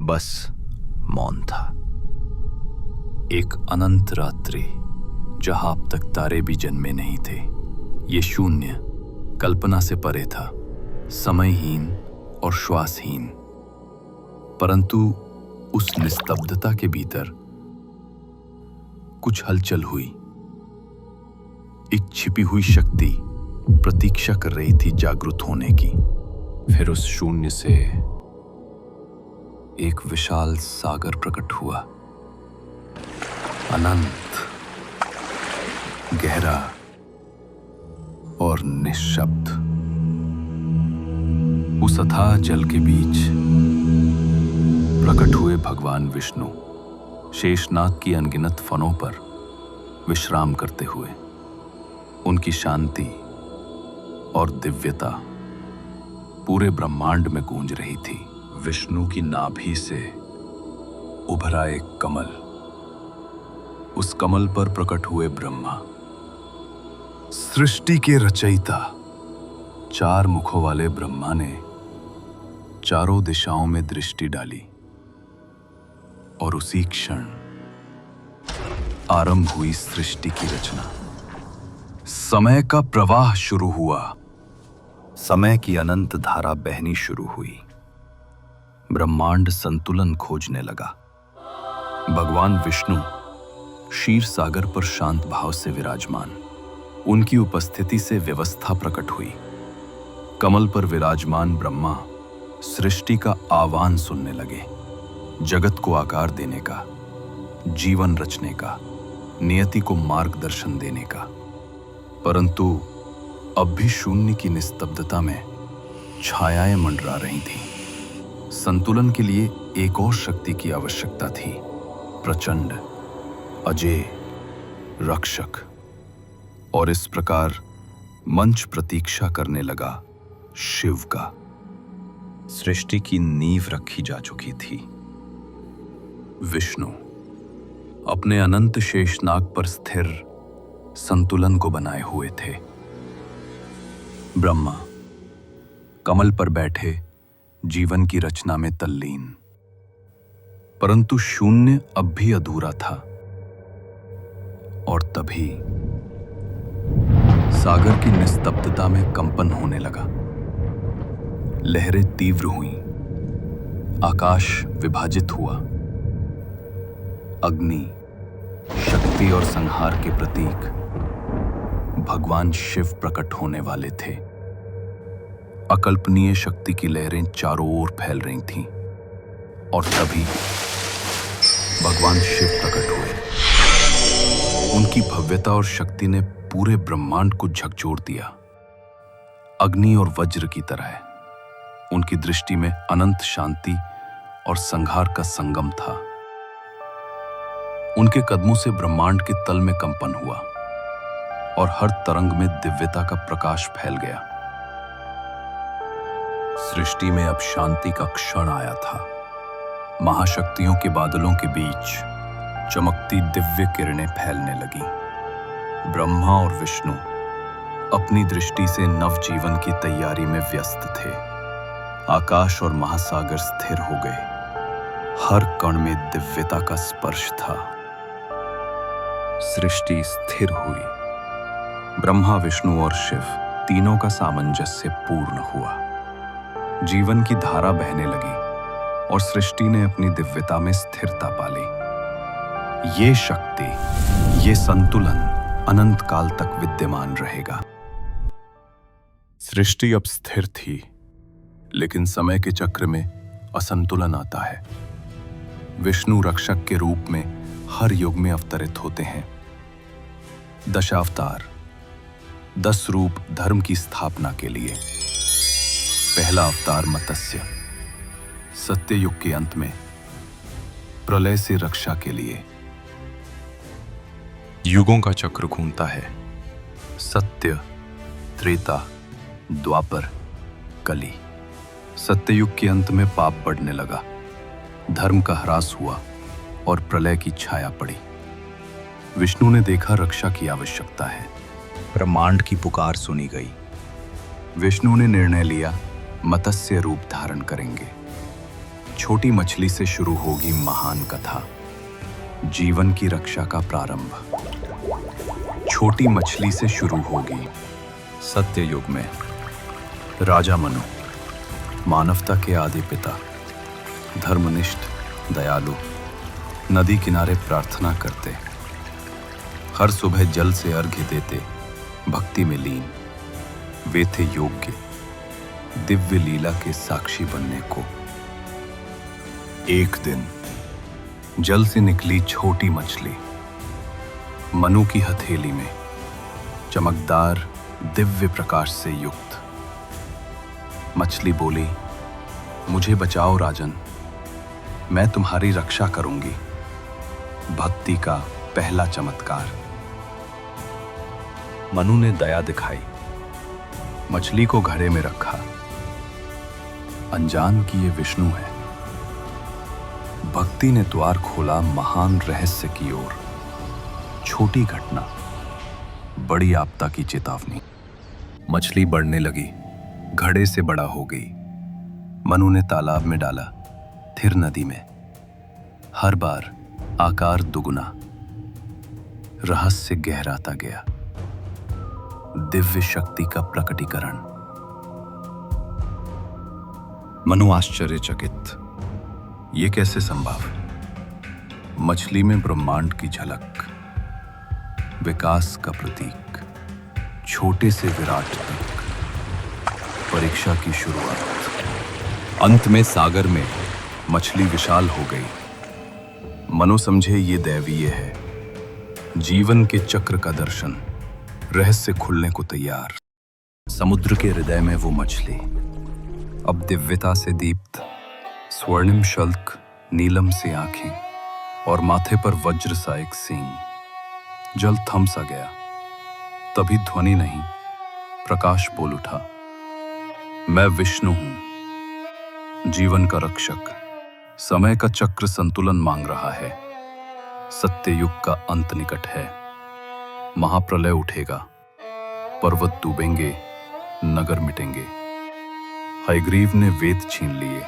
बस मौन था। एक अनंत रात्रि जहां अब तक तारे भी जन्मे नहीं थे। ये शून्य कल्पना से परे था, समयहीन और श्वासहीन। परंतु उस निस्तब्धता के भीतर कुछ हलचल हुई। एक छिपी हुई शक्ति प्रतीक्षा कर रही थी जागृत होने की। फिर उस शून्य से एक विशाल सागर प्रकट हुआ, अनंत, गहरा और निःशब्द। उस अथाह जल के बीच प्रकट हुए भगवान विष्णु, शेषनाग की अनगिनत फनों पर विश्राम करते हुए। उनकी शांति और दिव्यता पूरे ब्रह्मांड में गूंज रही थी। विष्णु की नाभि से उभरा एक कमल, उस कमल पर प्रकट हुए ब्रह्मा, सृष्टि के रचयिता। 4 मुखों वाले ब्रह्मा ने चारों दिशाओं में दृष्टि डाली और उसी क्षण आरंभ हुई सृष्टि की रचना। समय का प्रवाह शुरू हुआ। समय की अनंत धारा बहनी शुरू हुई। ब्रह्मांड संतुलन खोजने लगा। भगवान विष्णु क्षीर सागर पर शांत भाव से विराजमान। उनकी उपस्थिति से व्यवस्था प्रकट हुई। कमल पर विराजमान ब्रह्मा सृष्टि का आह्वान सुनने लगे, जगत को आकार देने का, जीवन रचने का, नियति को मार्गदर्शन देने का। परंतु अब भी शून्य की निस्तब्धता में छायाएं मंडरा रही थीं। संतुलन के लिए एक और शक्ति की आवश्यकता थी, प्रचंड, अजेय, रक्षक। और इस प्रकार मंच प्रतीक्षा करने लगा शिव का। सृष्टि की नींव रखी जा चुकी थी। विष्णु अपने अनंत शेषनाग पर स्थिर संतुलन को बनाए हुए थे। ब्रह्मा कमल पर बैठे जीवन की रचना में तल्लीन। परंतु शून्य अब भी अधूरा था। और तभी सागर की निस्तब्धता में कंपन होने लगा। लहरें तीव्र हुईं, आकाश विभाजित हुआ। अग्नि, शक्ति और संहार के प्रतीक भगवान शिव प्रकट होने वाले थे। अकल्पनीय शक्ति की लहरें चारों ओर फैल रही थीं। और तभी भगवान शिव प्रकट हुए। उनकी भव्यता और शक्ति ने पूरे ब्रह्मांड को झकझोर दिया। अग्नि और वज्र की तरह उनकी दृष्टि में अनंत शांति और संहार का संगम था। उनके कदमों से ब्रह्मांड के तल में कंपन हुआ और हर तरंग में दिव्यता का प्रकाश फैल गया। सृष्टि में अब शांति का क्षण आया था। महाशक्तियों के बादलों के बीच चमकती दिव्य किरणें फैलने लगी। ब्रह्मा और विष्णु अपनी दृष्टि से नवजीवन की तैयारी में व्यस्त थे। आकाश और महासागर स्थिर हो गए। हर कण में दिव्यता का स्पर्श था। सृष्टि स्थिर हुई। ब्रह्मा, विष्णु और शिव तीनों का सामंजस्य पूर्ण हुआ। जीवन की धारा बहने लगी और सृष्टि ने अपनी दिव्यता में स्थिरता पा ली। ये शक्ति, ये संतुलन अनंत काल तक विद्यमान रहेगा। सृष्टि अब स्थिर थी, लेकिन समय के चक्र में असंतुलन आता है। विष्णु रक्षक के रूप में हर युग में अवतरित होते हैं। दशावतार, 10 रूप धर्म की स्थापना के लिए। पहला अवतार मत्स्य, सत्ययुग के अंत में प्रलय से रक्षा के लिए। युगों का चक्र घूमता है। सत्य, त्रेता, द्वापर, कली। सत्ययुग के अंत में पाप बढ़ने लगा, धर्म का ह्रास हुआ और प्रलय की छाया पड़ी। विष्णु ने देखा रक्षा की आवश्यकता है। ब्रह्मांड की पुकार सुनी गई। विष्णु ने निर्णय लिया मत्स्य रूप धारण करेंगे। छोटी मछली से शुरू होगी महान कथा, जीवन की रक्षा का प्रारंभ। छोटी मछली से शुरू होगी। सत्य युग में राजा मनु, मानवता के आदि पिता, धर्मनिष्ठ, दयालु, नदी किनारे प्रार्थना करते, हर सुबह जल से अर्घ्य देते, भक्ति में लीन। वे थे योग्य दिव्य लीला के साक्षी बनने को। एक दिन जल से निकली छोटी मछली मनु की हथेली में, चमकदार दिव्य प्रकाश से युक्त। मछली बोली, मुझे बचाओ राजन, मैं तुम्हारी रक्षा करूंगी। भक्ति का पहला चमत्कार। मनु ने दया दिखाई, मछली को घड़े में रखा, अनजान कि ये विष्णु है। भक्ति ने द्वार खोला महान रहस्य की ओर। छोटी घटना, बड़ी आपदा की चेतावनी। मछली बढ़ने लगी, घड़े से बड़ा हो गई। मनु ने तालाब में डाला, फिर नदी में। हर बार आकार दुगुना, रहस्य गहराता गया। दिव्य शक्ति का प्रकटीकरण। मनु आश्चर्यचकित, ये कैसे संभव? मछली में ब्रह्मांड की झलक, विकास का प्रतीक, छोटे से विराट तक। परीक्षा की शुरुआत। अंत में सागर में मछली विशाल हो गई। मनु समझे ये दैवीय है, जीवन के चक्र का दर्शन, रहस्य खुलने को तैयार। समुद्र के हृदय में वो मछली, अब दिव्यता से दीप्त, स्वर्णिम शल्क, नीलम से आंखें और माथे पर वज्र सा एक सींग। जल थम सा गया, तभी ध्वनि नहीं, प्रकाश बोल उठा, मैं विष्णु हूं, जीवन का रक्षक। समय का चक्र संतुलन मांग रहा है। सत्य युग का अंत निकट है। महाप्रलय उठेगा, पर्वत डूबेंगे, नगर मिटेंगे। हयग्रीव ने वेद छीन लिए।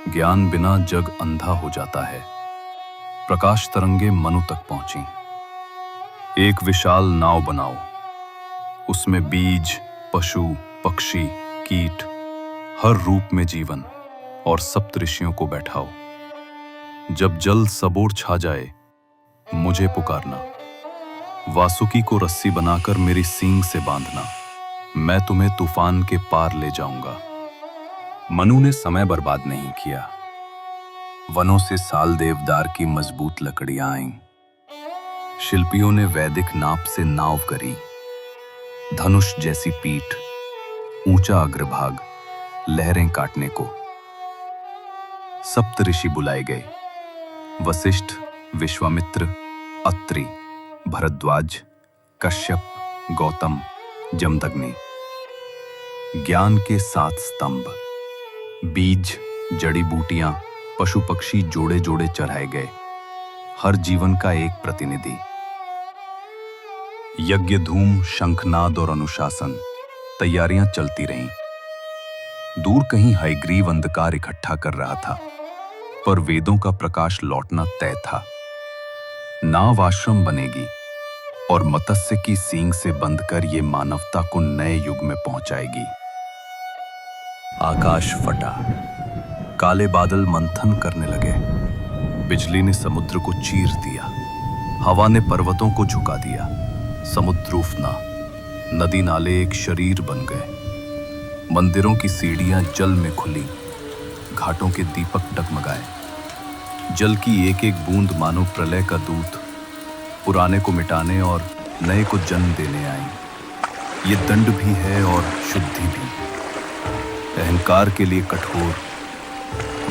ज्ञान बिना जग अंधा हो जाता है। प्रकाश तरंगे मनु तक पहुंची। एक विशाल नाव बनाओ, उसमें बीज, पशु, पक्षी, कीट, हर रूप में जीवन, और सप्त ऋषियों को बैठाओ। जब जल सबोर छा जाए, मुझे पुकारना। वासुकी को रस्सी बनाकर मेरी सींग से बांधना। मैं तुम्हें तूफान के पार ले जाऊंगा। मनु ने समय बर्बाद नहीं किया। वनों से साल देवदार की मजबूत लकड़ियां आईं। शिल्पियों ने वैदिक नाप से नाव करी। धनुष जैसी पीठ, ऊंचा अग्रभाग, लहरें काटने को। सप्त ऋषि बुलाए गए। वशिष्ठ, विश्वामित्र, अत्रि, भरद्वाज, कश्यप, गौतम, जमदग्नि। ज्ञान के 7 स्तंभ, बीज, जड़ी बूटियां, पशु पक्षी जोड़े जोड़े चढ़ाए गए। हर जीवन का एक प्रतिनिधि। यज्ञ धूम, शंखनाद और अनुशासन, तैयारियां चलती रहीं। दूर कहीं हयग्रीव अंधकार इकट्ठा कर रहा था, पर वेदों का प्रकाश लौटना तय था। नाव आश्रम बनेगी और मत्स्य की सींग से बंधकर ये मानवता को नए युग में पहुंचाएगी। आकाश फटा, काले बादल मंथन करने लगे। बिजली ने समुद्र को चीर दिया, हवा ने पर्वतों को झुका दिया। समुद्र उफना, नदी नाले एक शरीर बन गए। मंदिरों की सीढ़ियां जल में खुली, घाटों के दीपक डगमगाए। जल की एक एक बूंद मानो प्रलय का दूत, पुराने को मिटाने और नए को जन्म देने आई। ये दंड भी है और शुद्धि भी। अहंकार के लिए कठोर,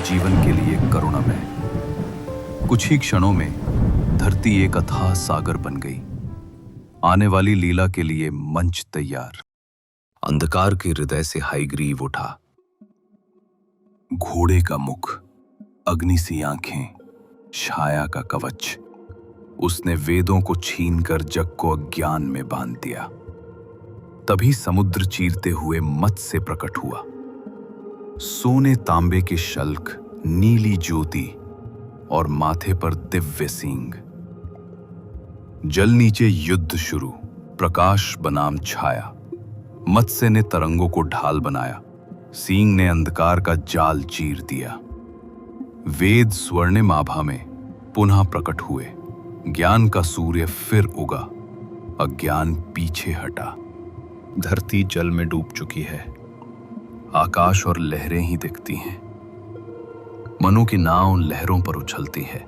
जीवन के लिए करुणामय। कुछ ही क्षणों में धरती एक अथाह सागर बन गई। आने वाली लीला के लिए मंच तैयार। अंधकार के हृदय से हयग्रीव उठा। घोड़े का मुख, अग्नि सी आंखें, छाया का कवच। उसने वेदों को छीनकर जग को अज्ञान में बांध दिया। तभी समुद्र चीरते हुए मत्स्य प्रकट हुआ। सोने तांबे के शल्क, नीली ज्योति और माथे पर दिव्य सींग। जल नीचे युद्ध शुरू, प्रकाश बनाम छाया। मत्स्य ने तरंगों को ढाल बनाया, सींग ने अंधकार का जाल चीर दिया। वेद स्वर्णिम आभा में पुनः प्रकट हुए, ज्ञान का सूर्य फिर उगा, अज्ञान पीछे हटा। धरती जल में डूब चुकी है, आकाश और लहरें ही दिखती हैं। मनु की नाव लहरों पर उछलती है,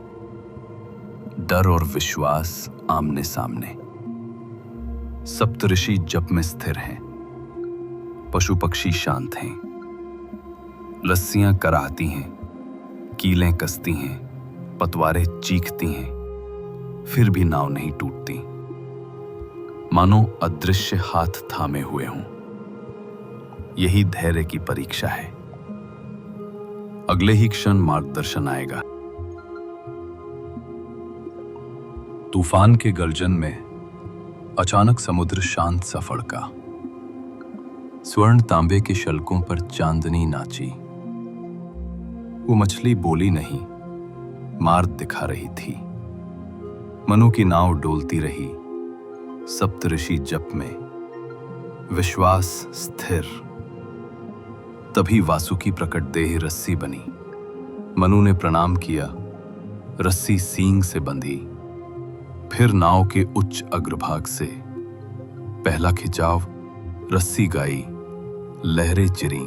डर और विश्वास आमने सामने। सप्तऋषि जप में स्थिर हैं, पशु पक्षी शांत हैं। लस्सियां कराहती हैं, कीलें कसती हैं, पतवारें चीखती हैं, फिर भी नाव नहीं टूटती, मानो अदृश्य हाथ थामे हुए हों। यही धैर्य की परीक्षा है। अगले ही क्षण मार्गदर्शन आएगा। तूफान के गर्जन में अचानक समुद्र शांत सा फड़का। स्वर्ण तांबे के शल्कों पर चांदनी नाची। वो मछली बोली नहीं, मार्ग दिखा रही थी। मनु की नाव डोलती रही, सप्तऋषि जप में, विश्वास स्थिर। तभी वासुकी प्रकट देह रस्सी बनी। मनु ने प्रणाम किया, रस्सी सींग से बंधी। फिर नाव के उच्च अग्रभाग से पहला खिंचाव, रस्सी गाई, लहरें चिरी,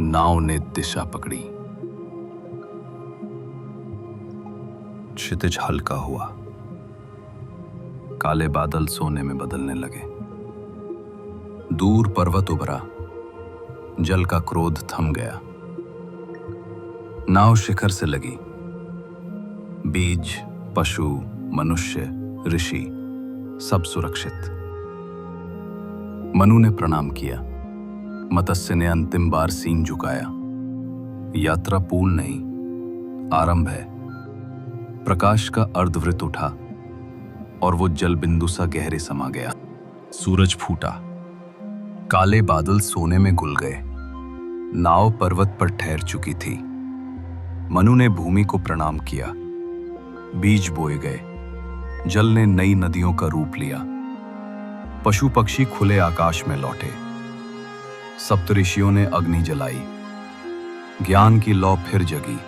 नाव ने दिशा पकड़ी। क्षितिज हल्का हुआ, काले बादल सोने में बदलने लगे। दूर पर्वत उभरा, जल का क्रोध थम गया। नाव शिखर से लगी। बीज, पशु, मनुष्य, ऋषि सब सुरक्षित। मनु ने प्रणाम किया। मत्स्य ने अंतिम बार सींग झुकाया। यात्रा पूर्ण नहीं, आरंभ है। प्रकाश का अर्धवृत्त उठा और वो जल बिंदु सा गहरे समा गया। सूरज फूटा, काले बादल सोने में घुल गए। नाव पर्वत पर ठहर चुकी थी। मनु ने भूमि को प्रणाम किया। बीज बोए गए, जल ने नई नदियों का रूप लिया। पशु पक्षी खुले आकाश में लौटे। सप्तऋषियों ने अग्नि जलाई। ज्ञान की लौ फिर जगी।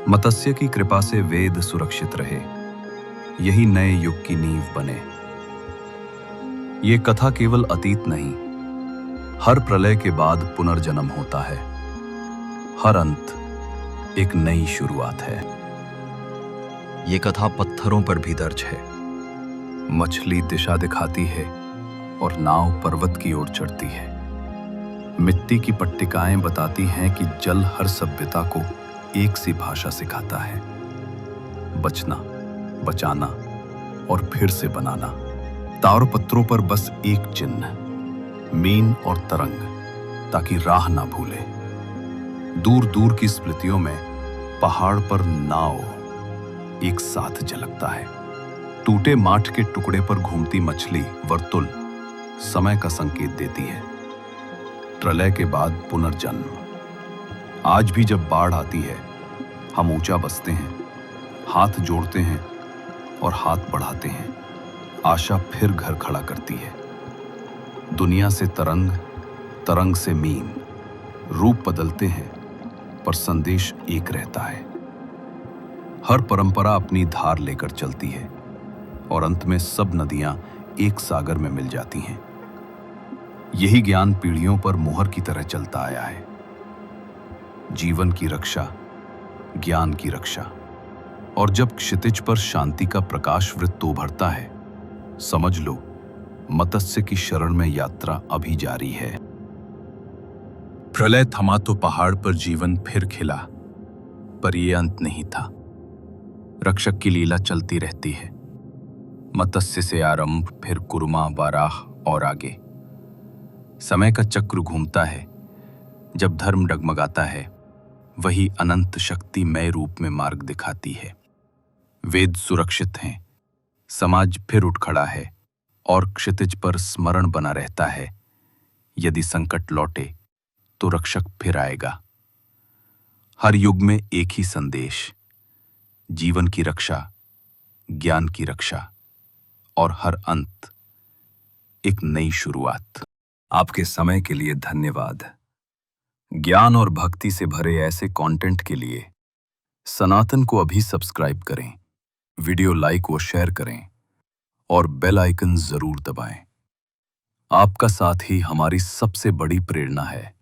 मत्स्य की कृपा से वेद सुरक्षित रहे। यही नए युग की नींव बने। ये कथा केवल अतीत नहीं, हर प्रलय के बाद पुनर्जन्म होता है। हर अंत एक नई शुरुआत है। ये कथा पत्थरों पर भी दर्ज है। मछली दिशा दिखाती है और नाव पर्वत की ओर चढ़ती है। मिट्टी की पट्टिकाएं बताती हैं कि जल हर सभ्यता को एक सी भाषा सिखाता है, बचना, बचाना और फिर से बनाना। तारपत्रों पर बस एक चिन्ह, मीन और तरंग, ताकि राह ना भूले। दूर दूर की स्मृतियों में पहाड़ पर नाव एक साथ झलकता है। टूटे माठ के टुकड़े पर घूमती मछली वर्तुल समय का संकेत देती है। प्रलय के बाद पुनर्जन्म। आज भी जब बाढ़ आती है, हम ऊंचा बसते हैं, हाथ जोड़ते हैं और हाथ बढ़ाते हैं। आशा फिर घर खड़ा करती है। दुनिया से तरंग, तरंग से मीन, रूप बदलते हैं पर संदेश एक रहता है। हर परंपरा अपनी धार लेकर चलती है और अंत में सब नदियां एक सागर में मिल जाती हैं। यही ज्ञान पीढ़ियों पर मोहर की तरह चलता आया है। जीवन की रक्षा, ज्ञान की रक्षा। और जब क्षितिज पर शांति का प्रकाश वृत्त उभरता है, समझ लो मत्स्य की शरण में यात्रा अभी जारी है। प्रलय थमा तो पहाड़ पर जीवन फिर खिला, पर यह अंत नहीं था। रक्षक की लीला चलती रहती है। मत्स्य से आरंभ, फिर कुर्मा, वाराह और आगे। समय का चक्र घूमता है। जब धर्म डगमगाता है, वही अनंत शक्तिमय रूप में मार्ग दिखाती है। वेद सुरक्षित हैं, समाज फिर उठ खड़ा है और क्षितिज पर स्मरण बना रहता है। यदि संकट लौटे तो रक्षक फिर आएगा। हर युग में एक ही संदेश, जीवन की रक्षा, ज्ञान की रक्षा और हर अंत एक नई शुरुआत। आपके समय के लिए धन्यवाद। ज्ञान और भक्ति से भरे ऐसे कंटेंट के लिए सनातन को अभी सब्सक्राइब करें, वीडियो लाइक व शेयर करें और बेल आइकन जरूर दबाएं। आपका साथ ही हमारी सबसे बड़ी प्रेरणा है।